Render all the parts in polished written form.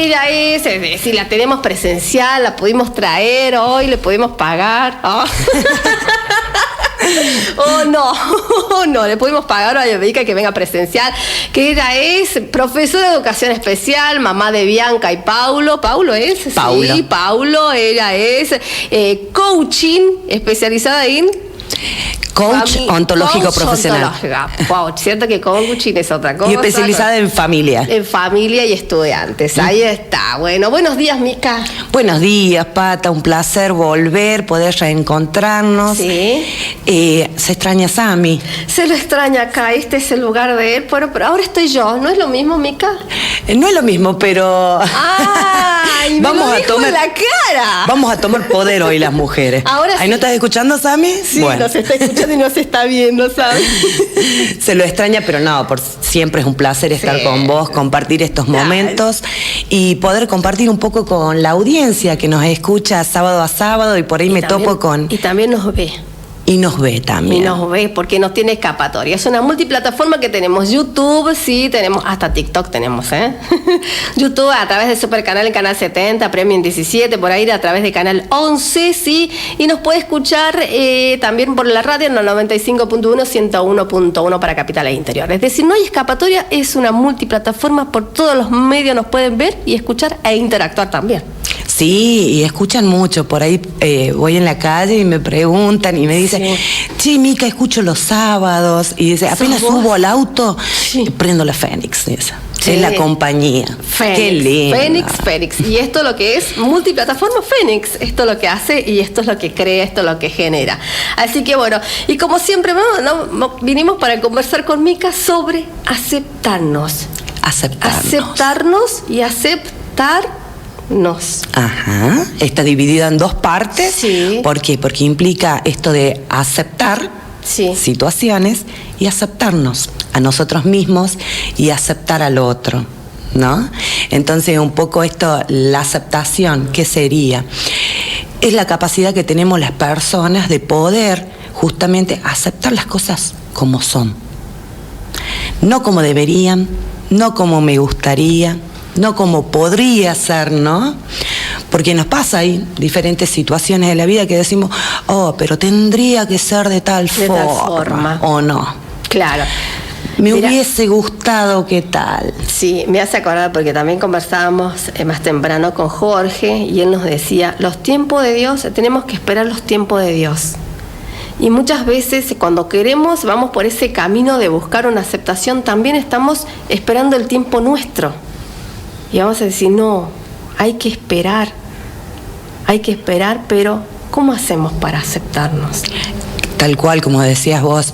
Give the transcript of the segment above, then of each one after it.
ella es decir, la tenemos presencial, la pudimos traer hoy, le pudimos pagar. Oh. No, le pudimos pagar a Yovika que venga presencial, que ella es profesora de educación especial, mamá de Bianca y Paulo. ¿Paulo es? Paulo. Sí, Paulo, ella es coaching, especializada en... Coach ontológico profesional. Wow, cierto que coaching es otra cosa. Y especializada en familia. En familia y estudiantes. Ahí está. Bueno, buenos días, Mica. Buenos días, Pata. Un placer volver, poder reencontrarnos. Sí. Se extraña a Sami. Se lo extraña acá. Este es el lugar de él. Pero ahora estoy yo. ¿No es lo mismo, Mica? No es lo mismo, pero... ¡Ay! Vamos me lo a dijo tomar en la cara. Vamos a tomar poder hoy las mujeres. Ahora ¿Ahí sí. no estás escuchando, Sami? Sí, bueno. nos está escuchando y nos está viendo, ¿sabes? Se lo extraña, pero no, siempre es un placer estar con vos, compartir estos momentos y poder compartir un poco con la audiencia que nos escucha sábado a sábado y por ahí topo con... Y también nos ve. Y nos ve también. Y nos ve porque no tiene escapatoria. Es una multiplataforma que tenemos. YouTube, sí, tenemos, hasta TikTok tenemos, YouTube a través de Supercanal, el canal 70, Premium 17, por ahí a través de canal 11, sí. Y nos puede escuchar también por la radio en el 95.1, 101.1 para Capital e Interior. Es decir, no hay escapatoria, es una multiplataforma, por todos los medios nos pueden ver y escuchar e interactuar también. Sí, y escuchan mucho. Por ahí voy en la calle y me preguntan y me dicen, che, Mica, escucho los sábados. Y dice, apenas subo al auto, prendo la Fénix. Esa. Sí. Es la compañía. Fénix. Qué lindo. Fénix. Y esto es lo que es multiplataforma Fénix. Esto es lo que hace y esto es lo que crea, esto es lo que genera. Así que bueno, y como siempre, vinimos para conversar con Mica sobre aceptarnos. Aceptarnos y aceptar. Ajá, está dividida en dos partes. Sí. ¿Por qué? Porque implica esto de aceptar situaciones y aceptarnos a nosotros mismos y aceptar al otro, ¿no? Entonces, un poco esto, la aceptación, ¿qué sería? Es la capacidad que tenemos las personas de poder justamente aceptar las cosas como son. No como deberían, no como me gustaría, no como podría ser, ¿no? Porque nos pasa ahí diferentes situaciones de la vida que decimos, pero tendría que ser de tal forma, o no. Claro. Me hubiese gustado, ¿qué tal? Sí, me hace acordar porque también conversábamos más temprano con Jorge y él nos decía, los tiempos de Dios, tenemos que esperar los tiempos de Dios. Y muchas veces cuando queremos, vamos por ese camino de buscar una aceptación, también estamos esperando el tiempo nuestro. Y vamos a decir, no, hay que esperar, pero ¿cómo hacemos para aceptarnos? Tal cual, como decías vos,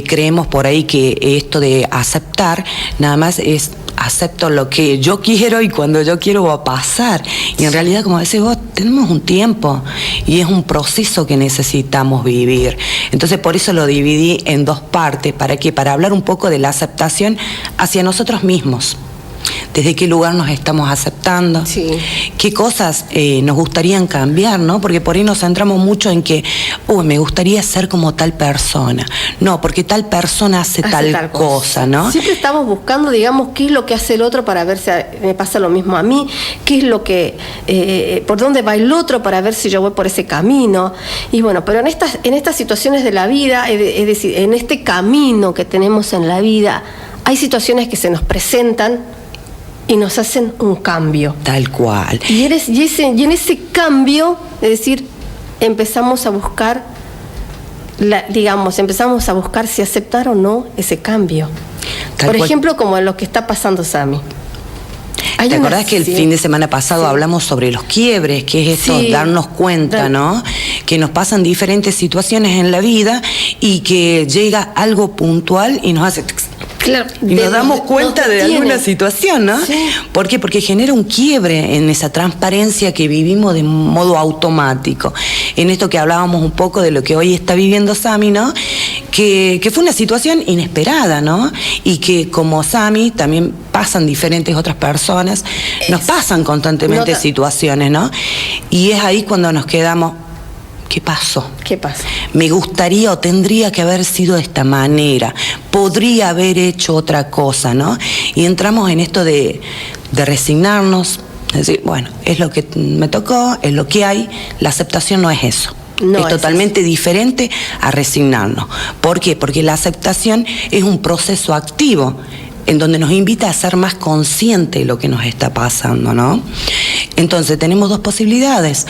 creemos por ahí que esto de aceptar nada más es acepto lo que yo quiero y cuando yo quiero va a pasar. Y en realidad, como decís vos, tenemos un tiempo y es un proceso que necesitamos vivir. Entonces, por eso lo dividí en dos partes. ¿Para qué? Para hablar un poco de la aceptación hacia nosotros mismos. Desde qué lugar nos estamos aceptando, qué cosas nos gustarían cambiar, ¿no? Porque por ahí nos centramos mucho en que, me gustaría ser como tal persona. No, porque tal persona hace tal cosa, ¿no? Siempre estamos buscando, digamos, qué es lo que hace el otro para ver si me pasa lo mismo a mí, qué es lo que, por dónde va el otro para ver si yo voy por ese camino. Y bueno, pero en estas situaciones de la vida, es decir, en este camino que tenemos en la vida, hay situaciones que se nos presentan y nos hacen un cambio. Tal cual. Y en ese cambio, es decir, empezamos a buscar, empezamos a buscar si aceptar o no ese cambio. Por ejemplo, como lo que está pasando Sami. ¿Te acordás que el fin de semana pasado hablamos sobre los quiebres? Que es esto, darnos cuenta, ¿no? Que nos pasan diferentes situaciones en la vida y que llega algo puntual y nos hace... Claro, y nos damos cuenta de alguna situación, ¿no? Sí. ¿Por qué? Porque genera un quiebre en esa transparencia que vivimos de modo automático. En esto que hablábamos un poco de lo que hoy está viviendo Sami, ¿no? Que fue una situación inesperada, ¿no? Y que como Sami también pasan diferentes otras personas, nos pasan constantemente situaciones, ¿no? Y es ahí cuando nos quedamos... ¿Qué pasó? ¿Qué pasa? Me gustaría o tendría que haber sido de esta manera. Podría haber hecho otra cosa, ¿no? Y entramos en esto de resignarnos, Es decir, bueno, es lo que me tocó, es lo que hay. La aceptación no es eso. No es totalmente diferente a resignarnos. ¿Por qué? Porque la aceptación es un proceso activo en donde nos invita a ser más consciente de lo que nos está pasando, ¿no? Entonces tenemos dos posibilidades: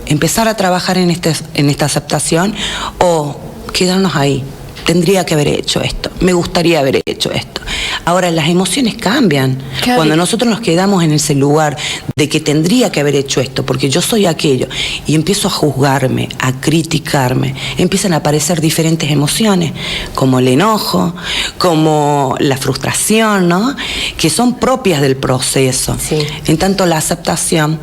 empezar a trabajar en esta aceptación o quedarnos ahí. Tendría que haber hecho esto, me gustaría haber hecho esto. Ahora, las emociones cambian. Claro. Cuando nosotros nos quedamos en ese lugar de que tendría que haber hecho esto, porque yo soy aquello, y empiezo a juzgarme, a criticarme, empiezan a aparecer diferentes emociones, como el enojo, como la frustración, ¿no? Que son propias del proceso. Sí. En tanto, la aceptación,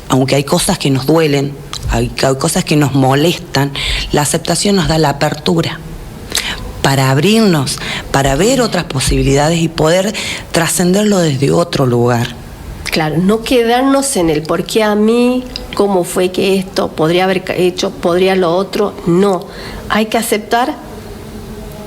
aunque hay cosas que nos duelen, hay cosas que nos molestan, la aceptación nos da la apertura para abrirnos, para ver otras posibilidades y poder trascenderlo desde otro lugar. Claro, no quedarnos en el por qué a mí, cómo fue que esto, podría haber hecho, podría lo otro. No, hay que aceptar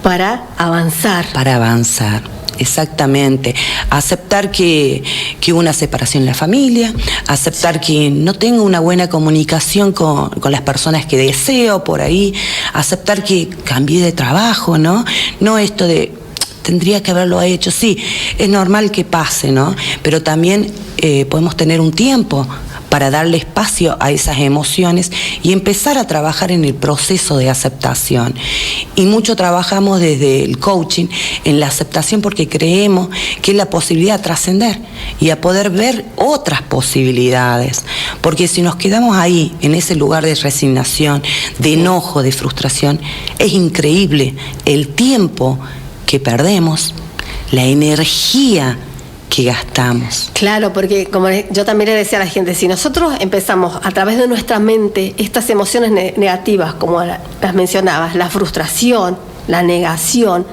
para avanzar. Para avanzar. Exactamente, aceptar que hubo una separación en la familia, aceptar que no tengo una buena comunicación con las personas que deseo por ahí, aceptar que cambié de trabajo, ¿no? No esto de tendría que haberlo hecho, sí, es normal que pase, ¿no? Pero también podemos tener un tiempo para darle espacio a esas emociones y empezar a trabajar en el proceso de aceptación. Y mucho trabajamos desde el coaching en la aceptación porque creemos que es la posibilidad de trascender y a poder ver otras posibilidades. Porque si nos quedamos ahí, en ese lugar de resignación, de enojo, de frustración, es increíble el tiempo que perdemos, la energía que gastamos. Claro, porque como yo también le decía a la gente, si nosotros empezamos a través de nuestra mente estas emociones negativas, como las mencionabas, la frustración, la negación,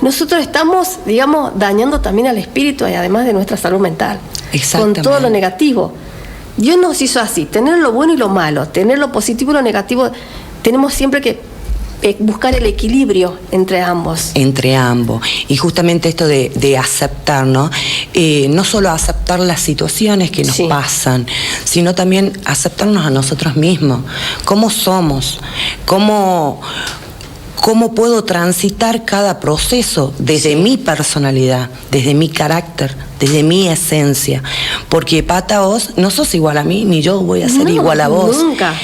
nosotros estamos, digamos, dañando también al espíritu y además de nuestra salud mental. Con todo lo negativo. Dios nos hizo así, tener lo bueno y lo malo, tener lo positivo y lo negativo. Tenemos siempre que buscar el equilibrio entre ambos. Entre ambos. Y justamente esto de aceptar, ¿no? No solo aceptar las situaciones que nos pasan, sino también aceptarnos a nosotros mismos. ¿Cómo somos? ¿Cómo puedo transitar cada proceso desde mi personalidad, desde mi carácter, desde mi esencia? Porque Pata, vos no sos igual a mí, ni yo voy a ser igual a vos. Nunca.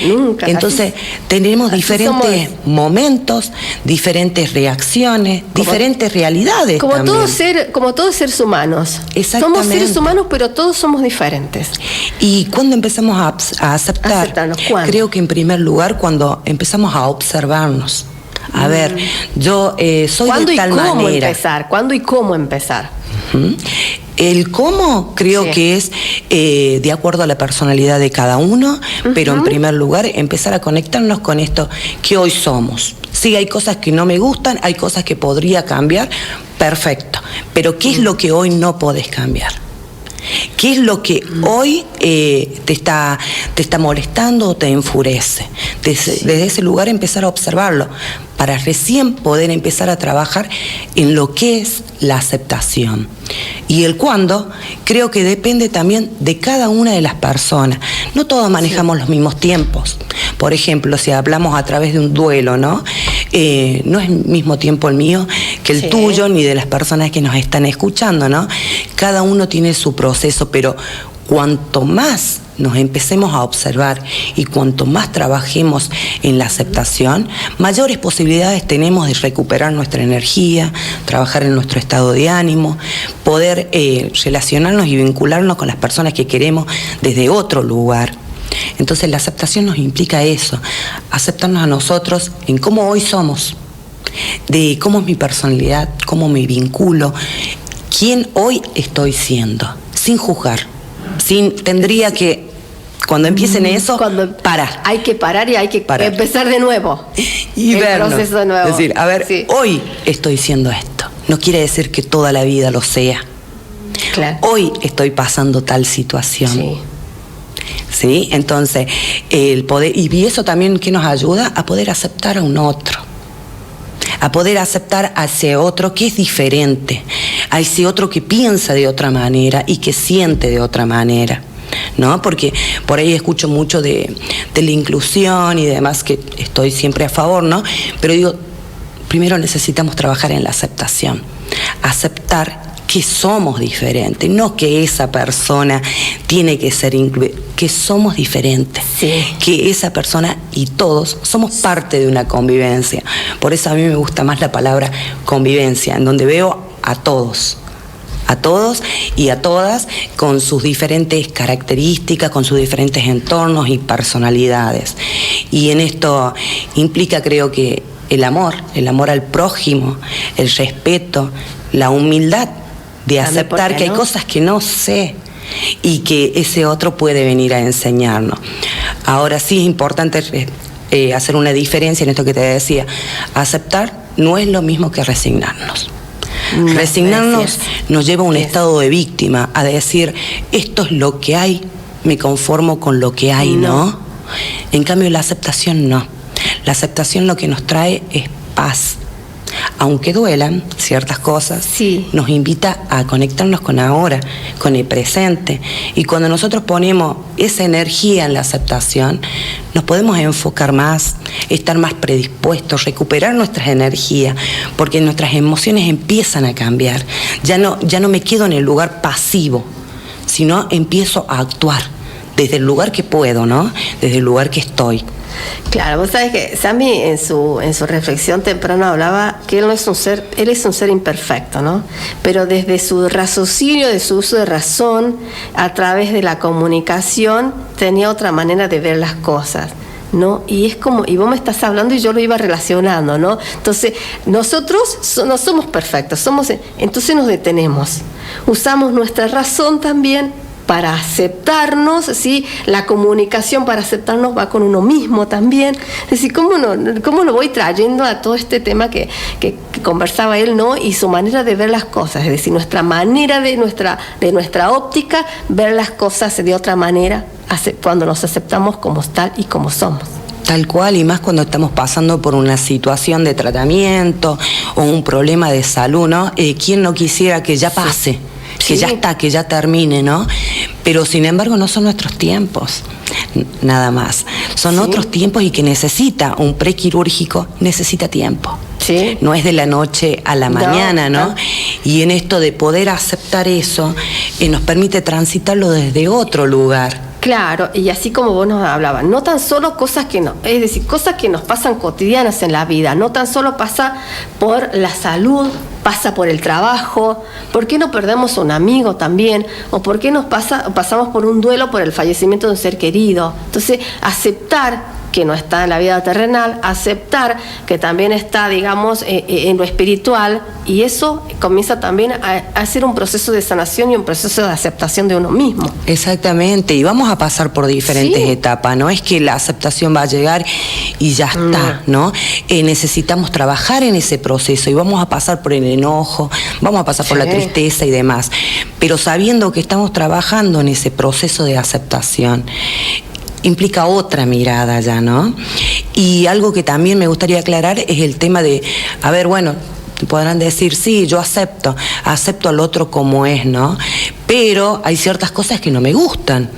Entonces, tenemos diferentes momentos, diferentes reacciones, diferentes realidades como también. Como todos seres humanos. Exactamente. Somos seres humanos, pero todos somos diferentes. Y cuando empezamos a aceptar, creo que en primer lugar cuando empezamos a observarnos. A ver, yo soy de tal manera. ¿Cuándo y cómo empezar? El cómo creo que es de acuerdo a la personalidad de cada uno, pero en primer lugar empezar a conectarnos con esto que hoy somos. Sí, hay cosas que no me gustan, hay cosas que podría cambiar, perfecto. Pero ¿qué es lo que hoy no podés cambiar? ¿Qué es lo que hoy te está molestando o te enfurece? Desde ese lugar empezar a observarlo para recién poder empezar a trabajar en lo que es la aceptación. Y el cuándo creo que depende también de cada una de las personas. No todos manejamos los mismos tiempos. Por ejemplo, si hablamos a través de un duelo, ¿no? No es el mismo tiempo el mío que el tuyo, ni de las personas que nos están escuchando, ¿no? Cada uno tiene su proceso, pero cuanto más nos empecemos a observar y cuanto más trabajemos en la aceptación, mayores posibilidades tenemos de recuperar nuestra energía, trabajar en nuestro estado de ánimo, poder relacionarnos y vincularnos con las personas que queremos desde otro lugar. Entonces la aceptación nos implica eso, aceptarnos a nosotros en cómo hoy somos, de cómo es mi personalidad, cómo me vinculo, quién hoy estoy siendo, sin juzgar, tendría que, cuando empiecen eso, parar. Hay que parar y hay que empezar de nuevo. Y vernos, proceso de nuevo. Es decir, a ver, hoy estoy siendo esto, no quiere decir que toda la vida lo sea. Claro. Hoy estoy pasando tal situación. ¿Sí? Entonces, el poder, y eso también que nos ayuda a poder aceptar a un otro, a poder aceptar a ese otro que es diferente, a ese otro que piensa de otra manera y que siente de otra manera. ¿no? Porque por ahí escucho mucho de la inclusión y demás, que estoy siempre a favor, ¿no? Pero digo, primero necesitamos trabajar en la aceptación. Aceptar que somos diferentes, no que esa persona tiene que ser incluida, que somos diferentes, sí. Que esa persona y todos somos parte de una convivencia. Por eso a mí me gusta más la palabra convivencia, en donde veo a todos y a todas con sus diferentes características, con sus diferentes entornos y personalidades. Y en esto implica, creo que el amor al prójimo, el respeto, la humildad de aceptar que hay cosas que no sé y que ese otro puede venir a enseñarnos. Ahora sí es importante hacer una diferencia en esto que te decía. Aceptar no es lo mismo que resignarnos. No, resignarnos nos lleva a un estado de víctima, a decir, esto es lo que hay, me conformo con lo que hay, ¿no? En cambio, la aceptación no. La aceptación lo que nos trae es paz. Aunque duelan ciertas cosas, sí, nos invita a conectarnos con ahora, con el presente. Y cuando nosotros ponemos esa energía en la aceptación, nos podemos enfocar más, estar más predispuestos, recuperar nuestras energías, porque nuestras emociones empiezan a cambiar. Ya no me quedo en el lugar pasivo, sino empiezo a actuar desde el lugar que puedo, ¿no? Desde el lugar que estoy. Claro, vos sabés que Sammy en su reflexión temprano hablaba que él es un ser imperfecto, ¿no? Pero desde su raciocinio, de su uso de razón, a través de la comunicación, tenía otra manera de ver las cosas, ¿no? Y es como, y vos me estás hablando y yo lo iba relacionando, ¿no? Entonces, nosotros no somos perfectos, entonces nos detenemos. Usamos nuestra razón también para aceptarnos, ¿sí? La comunicación para aceptarnos va con uno mismo también. Es decir, ¿cómo lo voy trayendo a todo este tema que conversaba él, ¿no? Y su manera de ver las cosas, es decir, nuestra manera de nuestra óptica, ver las cosas de otra manera, cuando nos aceptamos como tal y como somos. Tal cual, y más cuando estamos pasando por una situación de tratamiento o un problema de salud, ¿no? ¿Quién no quisiera que ya pase? Sí. Que ya está, que ya termine, ¿no? Pero sin embargo no son nuestros tiempos, nada más. Son otros tiempos y que necesita un prequirúrgico, necesita tiempo. Sí. No es de la noche a la mañana, ¿no? Y en esto de poder aceptar eso, nos permite transitarlo desde otro lugar. Claro, y así como vos nos hablabas, no tan solo cosas es decir, cosas que nos pasan cotidianas en la vida, no tan solo pasa por la salud, pasa por el trabajo, ¿por qué no perdemos un amigo también? ¿O por qué pasamos por un duelo por el fallecimiento de un ser querido? Entonces, aceptar que no está en la vida terrenal, aceptar que también está, digamos, en lo espiritual, y eso comienza también a hacer un proceso de sanación y un proceso de aceptación de uno mismo. Exactamente, y vamos a pasar por diferentes etapas, no es que la aceptación va a llegar y ya está, ¿no? Necesitamos trabajar en ese proceso y vamos a pasar por el enojo, vamos a pasar por la tristeza y demás, pero sabiendo que estamos trabajando en ese proceso de aceptación, implica otra mirada ya, ¿no? Y algo que también me gustaría aclarar es el tema de, a ver, bueno, podrán decir, sí, yo acepto al otro como es, ¿no? Pero hay ciertas cosas que no me gustan.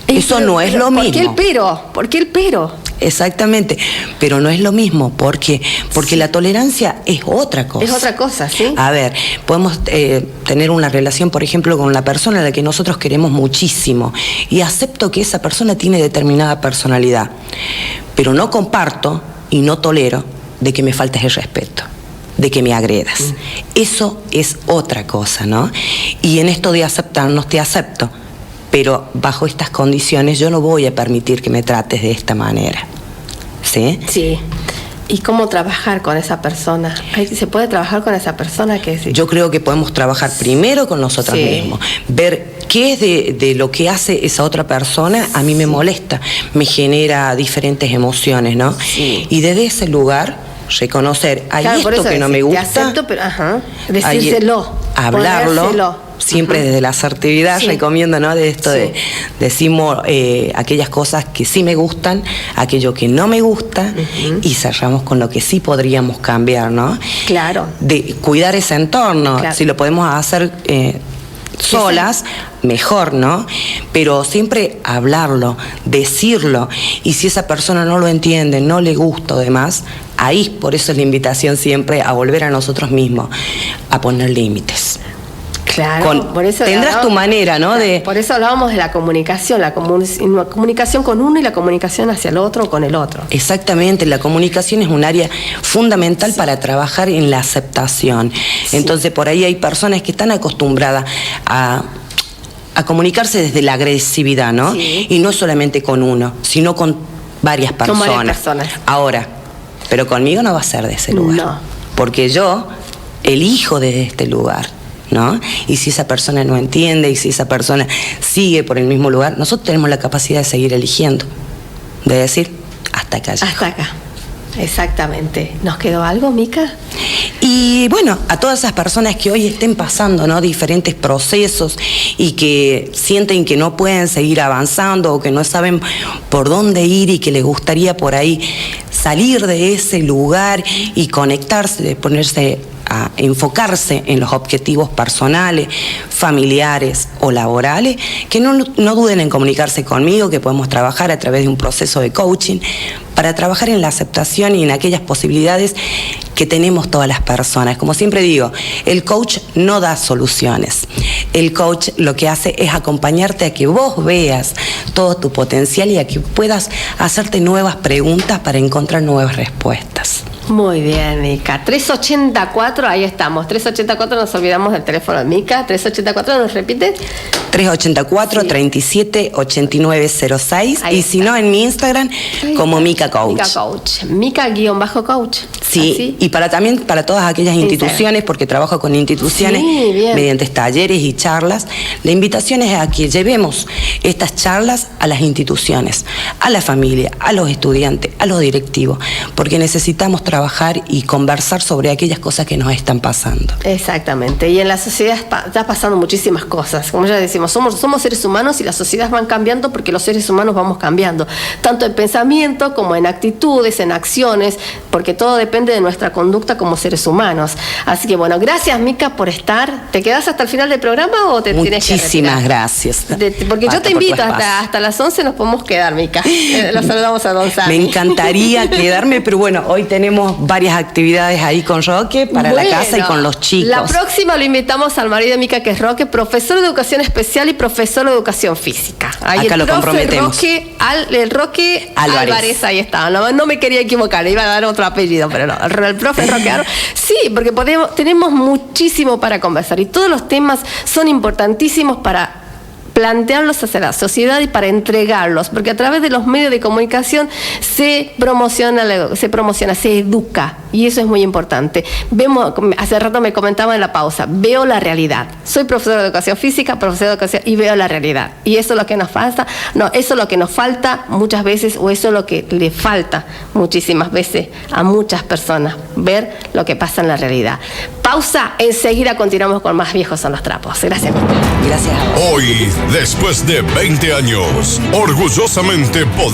Eso no es lo mismo. ¿Por qué el pero? Exactamente, pero no es lo mismo, porque la tolerancia es otra cosa. Es otra cosa, ¿sí? A ver, podemos tener una relación, por ejemplo, con la persona a la que nosotros queremos muchísimo y acepto que esa persona tiene determinada personalidad, pero no comparto y no tolero de que me faltes el respeto, de que me agredas. Eso es otra cosa, ¿no? Y en esto de aceptarnos, te acepto, pero bajo estas condiciones yo no voy a permitir que me trates de esta manera. ¿Sí? Sí. ¿Y cómo trabajar con esa persona? ¿Se puede trabajar con esa persona? Yo creo que podemos trabajar primero con nosotros mismos. Ver qué es de lo que hace esa otra persona, a mí me molesta, me genera diferentes emociones, ¿no? Sí. Y desde ese lugar reconocer, hay esto que no me gusta. Te acepto, pero decírselo. Hablarlo. Ponérselo. Siempre desde la asertividad recomiendo, ¿no? De esto de decimos aquellas cosas que sí me gustan, aquello que no me gusta, y cerramos con lo que sí podríamos cambiar, ¿no? Claro. De cuidar ese entorno, si lo podemos hacer solas, mejor, ¿no? Pero siempre hablarlo, decirlo, y si esa persona no lo entiende, no le gusta o demás, ahí por eso es la invitación siempre a volver a nosotros mismos, a poner límites. Claro, por eso tendrás tu manera, ¿no? Por eso hablábamos de la comunicación con uno y la comunicación hacia el otro o con el otro. Exactamente, la comunicación es un área fundamental para trabajar en la aceptación. Sí. Entonces, por ahí hay personas que están acostumbradas a comunicarse desde la agresividad, ¿no? Sí. Y no solamente con uno, sino con varias personas. Con varias personas. Ahora, pero conmigo no va a ser de ese lugar. No. Porque yo elijo desde este lugar, ¿no? Y si esa persona no entiende y si esa persona sigue por el mismo lugar, nosotros tenemos la capacidad de seguir eligiendo, de decir, hasta acá llego. Hasta acá, exactamente. ¿Nos quedó algo, Mica? Y bueno, a todas esas personas que hoy estén pasando, ¿no?, diferentes procesos y que sienten que no pueden seguir avanzando o que no saben por dónde ir y que les gustaría por ahí salir de ese lugar y conectarse, ponerse a enfocarse en los objetivos personales, familiares o laborales, que no duden en comunicarse conmigo, que podemos trabajar a través de un proceso de coaching para trabajar en la aceptación y en aquellas posibilidades que tenemos todas las personas. Como siempre digo, el coach no da soluciones. El coach lo que hace es acompañarte a que vos veas todo tu potencial y a que puedas hacerte nuevas preguntas para encontrar nuevas respuestas. Muy bien, Mica. 384, ahí estamos. 384, nos olvidamos del teléfono de Mica. 384, ¿nos repite? 384-378906. Y si no, en mi Instagram, como Mica Coach. Mica Coach. Mica_coach. Sí, ¿así? Y también para todas aquellas instituciones, porque trabajo con instituciones mediante talleres y charlas. La invitación es a que llevemos estas charlas a las instituciones, a la familia, a los estudiantes, a los directivos, porque necesitamos trabajar y conversar sobre aquellas cosas que nos están pasando. Exactamente, y en la sociedad está pasando muchísimas cosas. Como ya decimos, somos seres humanos y las sociedades van cambiando porque los seres humanos vamos cambiando, tanto en pensamiento como en actitudes, en acciones, porque todo depende de nuestra conducta como seres humanos. Así que bueno, gracias, Mica, por estar. ¿Te quedás hasta el final del programa o te tienes que retirar? Muchísimas gracias. Porque yo te invito hasta las 11 nos podemos quedar, Mica. Los saludamos a Don Sami. Me encantaría quedarme, pero bueno, hoy tenemos varias actividades ahí con Roque para la casa y con los chicos. La próxima lo invitamos al marido de Mica, que es Roque, profesor de educación especial y profesor de educación física. Ahí acá lo comprometemos. El Roque Álvarez, ahí está. No me quería equivocar, iba a dar otro apellido, pero no. El profe Roque Álvarez. Sí, porque tenemos muchísimo para conversar y todos los temas son importantísimos para plantearlos hacia la sociedad y para entregarlos, porque a través de los medios de comunicación se promociona, se educa, y eso es muy importante. Hace rato me comentaba en la pausa, veo la realidad. Soy profesora de educación física, profesora de educación, y veo la realidad. Y eso es lo que nos falta, eso es lo que nos falta muchas veces, o eso es lo que le falta muchísimas veces a muchas personas, ver lo que pasa en la realidad. Pausa, enseguida continuamos con más Viejos son los trapos. Gracias. Gracias a vos. Hoy, después de 20 años, orgullosamente podemos